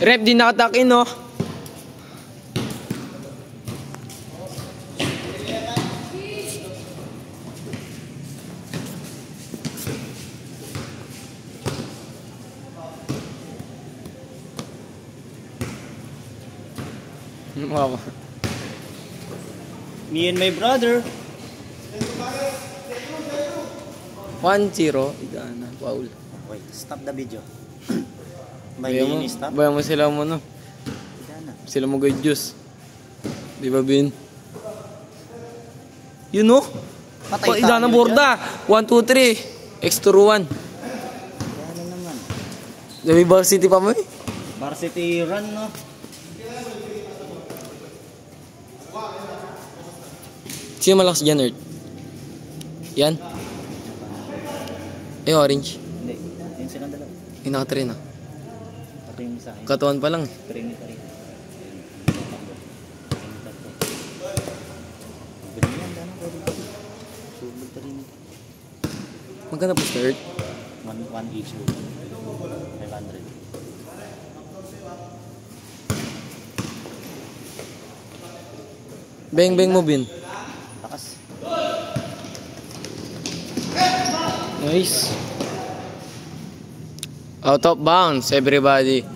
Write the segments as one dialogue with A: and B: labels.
A: Rep, di nakatakin, no? Wow.
B: Me and my brother.
A: 1-0. Igana, Paul.
B: Wait, stop the video. May stop.
A: Bayan mo sila mo, no?
B: Igana.
A: Sila mo good juice. Di ba, Bin? Yun, no?
B: Patay
A: Igana borda. 1, 2, 3. X2-1.
B: Igana naman.
A: Dami varsity pa mo, eh.
B: Varsity run, no?
A: Sino malakas dyan, Earth? Yan? Eh, orange.
B: Hindi. Yung silang dalawa.
A: Yung naka-3 na.
B: Ito yung isa.
A: Katawan pa lang.
B: Training pa rin.
A: Magkano po sa Earth?
B: 1 each. 500.
A: Beng mo, Bin.
B: Takas.
A: Nice. Out of bounds, everybody.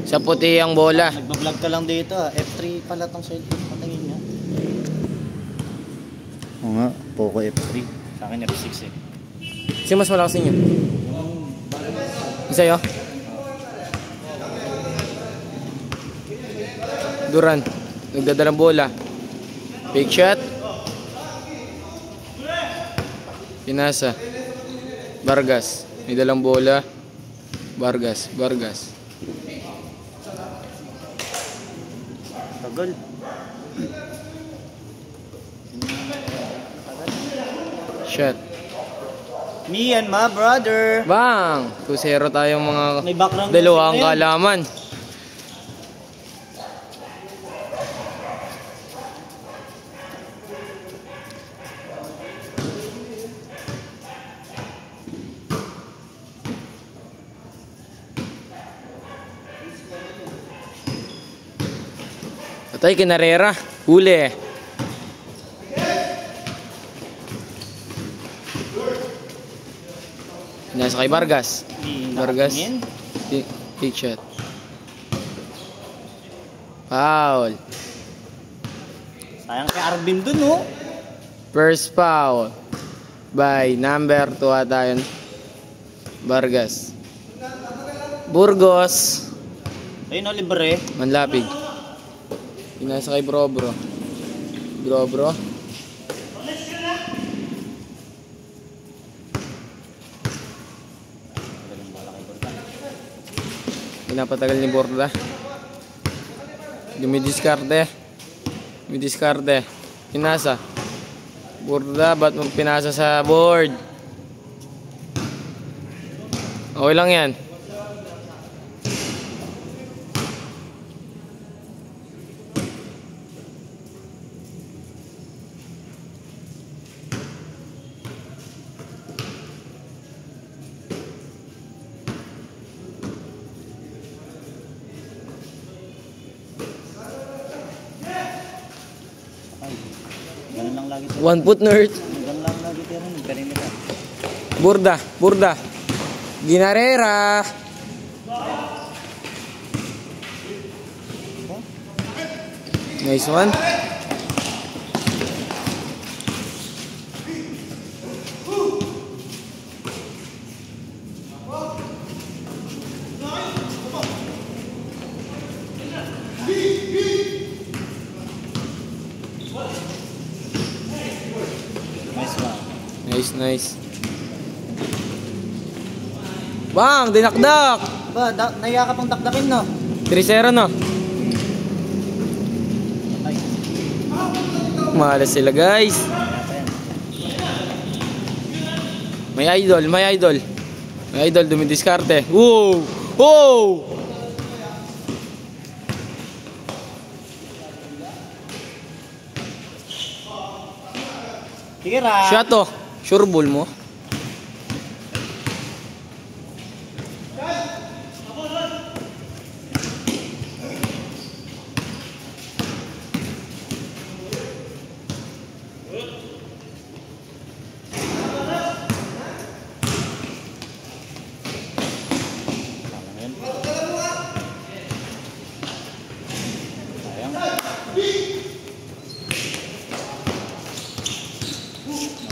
A: Sa puti ang bola.
B: Nagbablog ka lang dito, ah. F3 pala tong cellphone. Patingin nga. Oo nga, Poco F3. Sa akin F6 eh.
A: Sino mas malakas inyo? Sa'yo? Duran. Nagdadalang bola. Big shot. Pinasa. Vargas. May dalang bola. Vargas.
B: Tagal.
A: Shot.
B: Me and my brother.
A: Bang! 2-0 tayong mga
B: May background
A: dalawang
B: music na yan.
A: kalaman. Patay kinarera. Huli. Nasa kay Vargas. Vargas. Big shot. Foul.
B: Sayang kay Arvin dun, no?
A: First foul. By number 2 ata yun. Vargas. Burgos.
B: Ayun, libre.
A: Manlapig. Nasa kay Bro. Pinapatagal ni Borda. Dumidiskarte. Pinasa. Borda, ba't mo pinasa sa board? Okay lang yan.
B: Ganun lang lagi.
A: 1 foot nerd.
B: Ganun lang lagi tira ng perimeter.
A: Burda. Ginarera. Nice one. Nice. Bang! Dinakdak!
B: Ba, naiya ka pang dakdakin, no?
A: 3-0, no?
B: Ay.
A: Malas sila, guys. May idol. May idol, dumidiskarte. Wow!
B: Tira!
A: Shot, oh. Sure ball mo.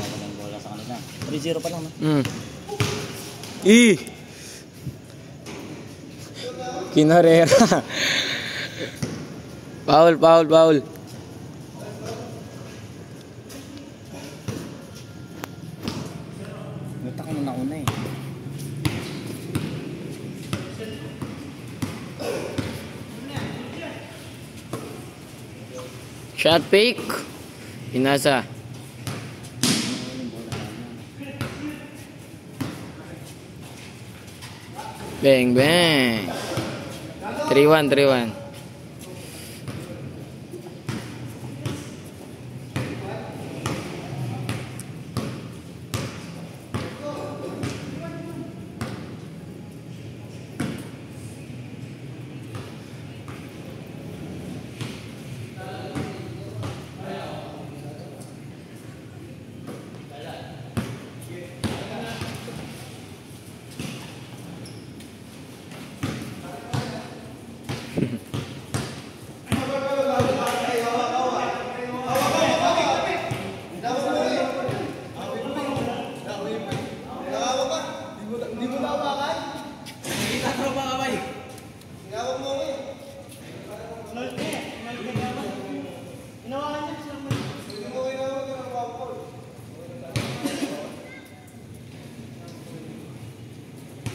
B: Walang bola sa kanila. 3-0 pa lang, no?
A: Kinarera. Foul, foul, foul.
B: Nutak mo nauna eh.
A: Shot fake. Inasa. Bang, bang. 3-1, 3-1.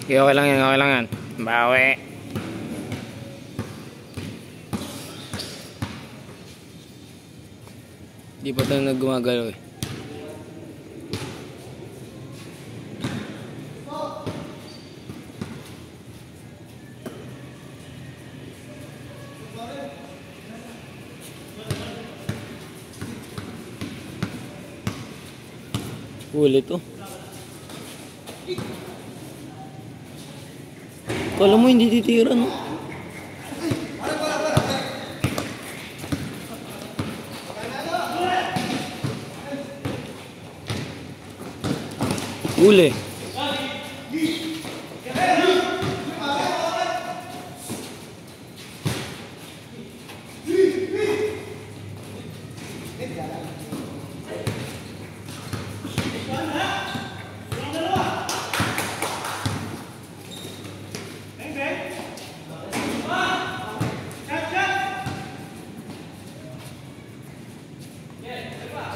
A: Okay lang yan, okay lang yan. Bawi. Di pa tayo naggumagalaw eh. Ulit to. Kala mo hindi titira, no? Uli.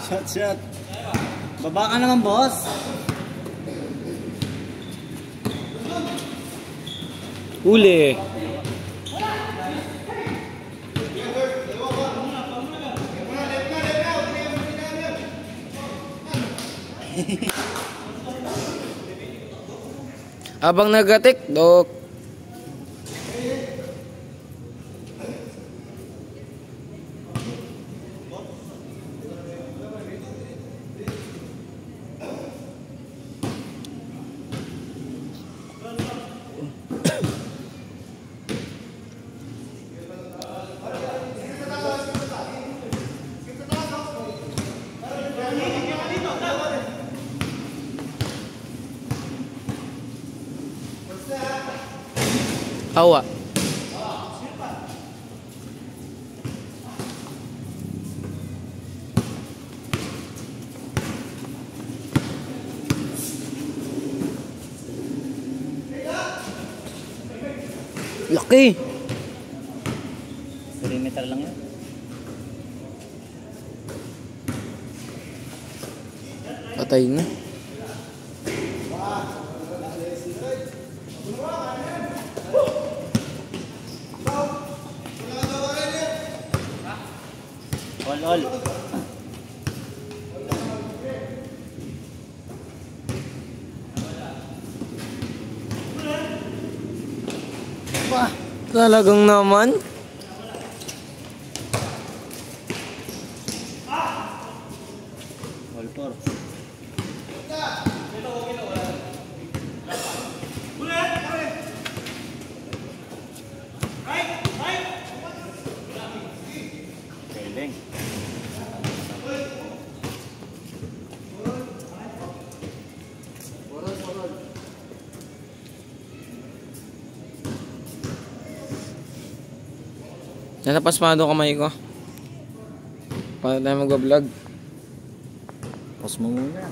B: Shot, shot. Baba ka naman, boss.
A: Uli. Abang nagatik, dok. Awa. Laki.
B: Perimeter lang yan.
A: Patay na.
B: All.
A: Wah, talagang naman.
B: All four. Galing.
A: Napasmado kamay ko. Paano tayo mag-vlog?
B: Pause mo muna.